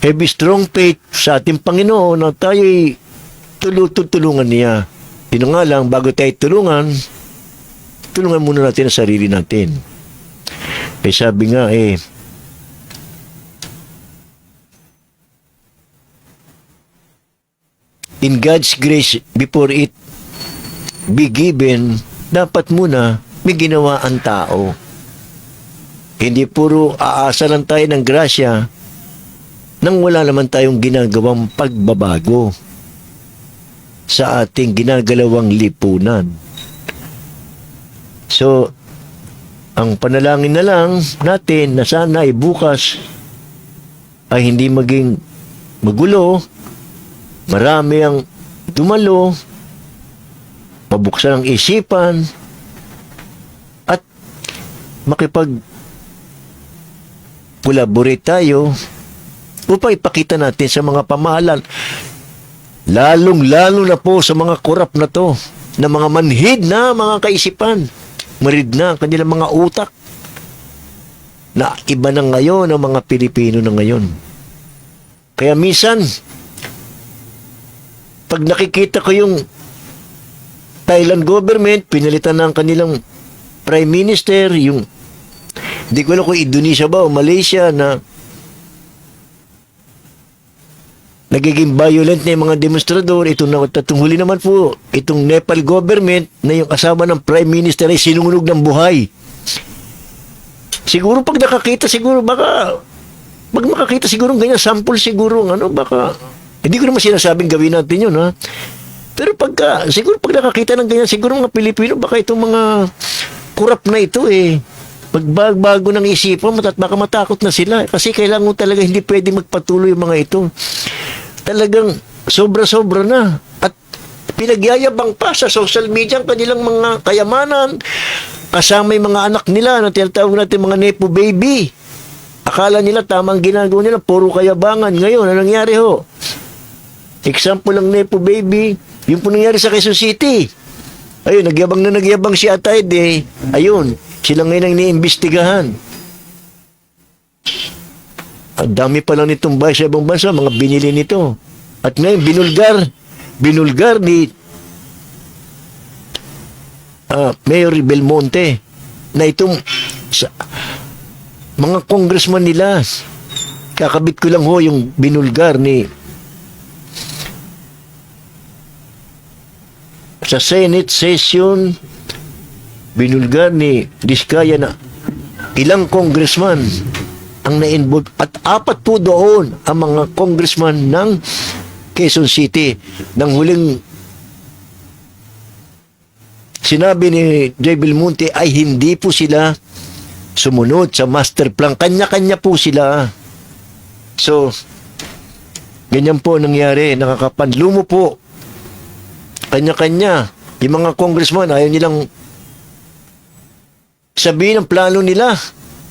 have strong faith sa ating Panginoon na tayo'y tulungan niya. Yun nga lang, bago tayo tulungan muna natin ang sarili natin. Sabi nga in God's grace, before it be given, dapat muna may ginawa ang tao. Hindi puro aasa lang tayo ng grasya nang wala naman tayong ginagawang pagbabago sa ating ginagalawang lipunan. So, ang panalangin na lang natin na sana ay bukas ay hindi maging magulo, marami ang dumalo, mabuksan ang isipan, at makipag-collaborate tayo upang ipakita natin sa mga pamahalaan, lalong-lalo na po sa mga korap na to, na mga manhid na mga kaisipan, marid na ang kanilang mga utak, na iba na ngayon ang mga Pilipino na ngayon. Kaya minsan, pag nakikita ko yung Thailand government, pinalitan na ang kanilang Prime Minister, yung hindi ko alam kung Indonesia ba o Malaysia, na nagiging violent na yung mga demonstrador. Itong huli naman po, itong Nepal government na yung asawa ng Prime Minister ay sinunog ng buhay. Siguro pag nakakita, siguro baka pag makakita siguro ganyan, sample siguro, baka, hindi ko naman sinasabing gawin natin yun, ha? Pero siguro pag nakakita ng ganyan, siguro mga Pilipino, baka itong mga kurap na ito, magbago ng isipan, baka matakot na sila. Kasi kailangan talaga, hindi pwede magpatuloy yung mga ito. Talagang sobra-sobra na. At pinagyayabang pa sa social media ang kanilang mga kayamanan, kasama yung mga anak nila na tinatawag natin mga nepo baby. Akala nila tamang ginagawa nila, puro kayabangan. Ngayon, ano nangyari ho? Example ng nepo baby, yung po nangyari sa Quezon City. Ayun, nagyabang si Atay, ayun, sila ngayon ang iniimbestigahan. Ang dami pa lang nitong bahay sa ibang bansa, mga binili nito. At ngayon, binulgar ni Mayor Belmonte na itong mga congressman nila. Kakabit ko lang ho yung binulgar sa Senate session binulgar ni Diskaya na ilang congressman ang na-involve at 4 po doon ang mga congressman ng Quezon City. Nang huling sinabi ni J. Belmonte ay hindi po sila sumunod sa master plan. Kanya-kanya po sila. So, ganyan po nangyari. Nakakapanlumo po. Kanya-kanya. Yung mga congressman, ayaw nilang sabihin ang plano nila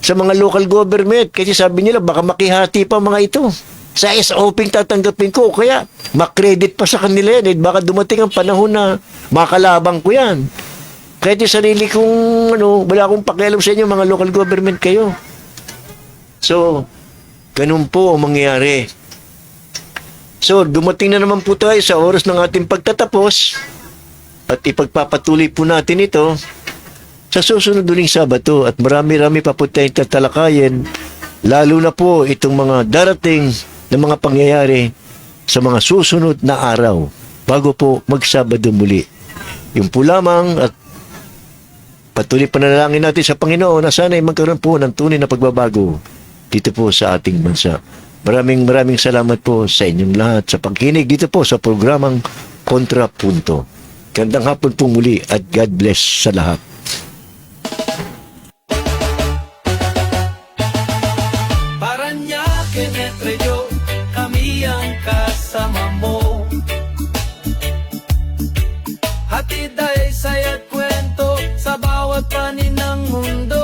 sa mga local government. Kasi sabi nila, baka makihati pa mga ito. Sa SOP tatanggapin ko. Kaya, makredit pa sa kanila yan. Baka dumating ang panahon na makalabang ko yan. Kahit yung sarili kong, wala akong pakialam sa inyo, mga local government kayo. So, ganun po ang mangyayari. So, dumating na naman po tayo sa oras ng ating pagtatapos at ipagpapatuloy po natin ito sa susunod uling Sabado at marami-rami pa po tayong tatalakayin, lalo na po itong mga darating na mga pangyayari sa mga susunod na araw bago po magsabado muli. Yung po lamang at patuloy panalangin natin sa Panginoon na sana'y magkaroon po ng tunay na pagbabago dito po sa ating bansa. Maraming salamat po sa inyong lahat sa pagkinig dito po sa programang Kontrapunto. Gandang hapon po muli at God bless sa lahat. Paranaque, Netreo, kami ang kasama mo. Hatid ay saya't kwento sa bawat panin ng mundo.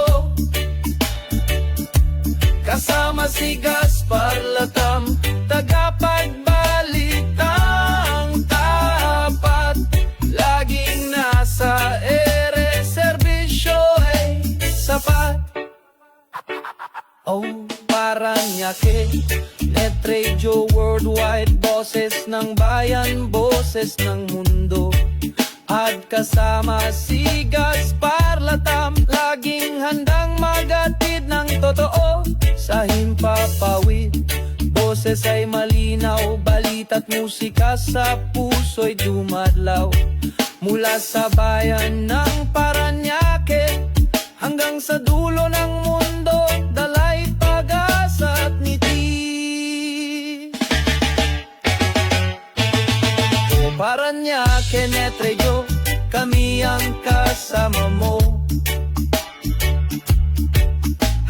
Kasama si Gaspar Latam, tagapagbalitang tapat. Laging nasa ere, serbisyo ay sapat. Oh, Paranaque, Netreo Worldwide, boses ng bayan, boses ng mundo. At kasama si Gaspar Latam, laging handang magatid ng totoo sa himpapawid. Boses ay malinaw, balita't musika sa puso'y dumadlaw. Mula sa bayan ng Paranaque hanggang sa dulo ng mundo, dalay pag-asa at ngiti. O Paranaque, Netreo, kami ang kasama mo.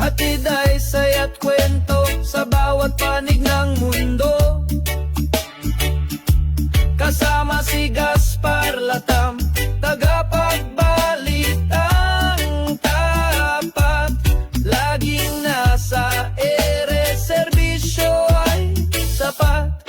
Hatid ay saya't kwento sa bawat panig ng mundo. Kasama si Gaspar Latam, tagapagbalitang tapat. Laging nasa ere, serbisyo ay sapat.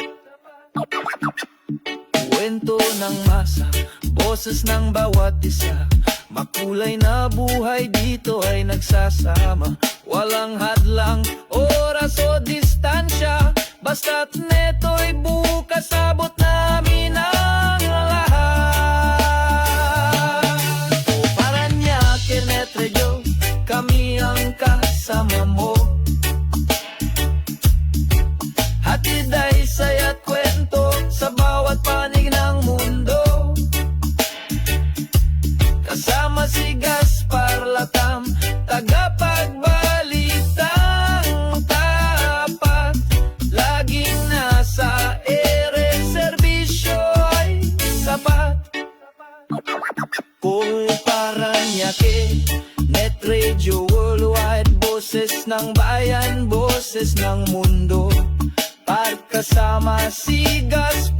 Kwento ng masa, boses ng bawat isa. Makulay na buhay dito ay nagsasama. Walang hadlang, oras o distansya. Basta't neto'y bukas, abot namin ang lahat. O Paranaque, Netreo, kami ang kasama mo. Hatid ay saya't kwento sa bawat panig ng mundo. Kasama si Gaspar Latam, tagapagbalitang tapat. Laging nasa ere, serbisyo ay sapat. Kung Paranaque, Netreo Worldwide, boses ng bayan, boses ng mundo. At kasama si Gaspar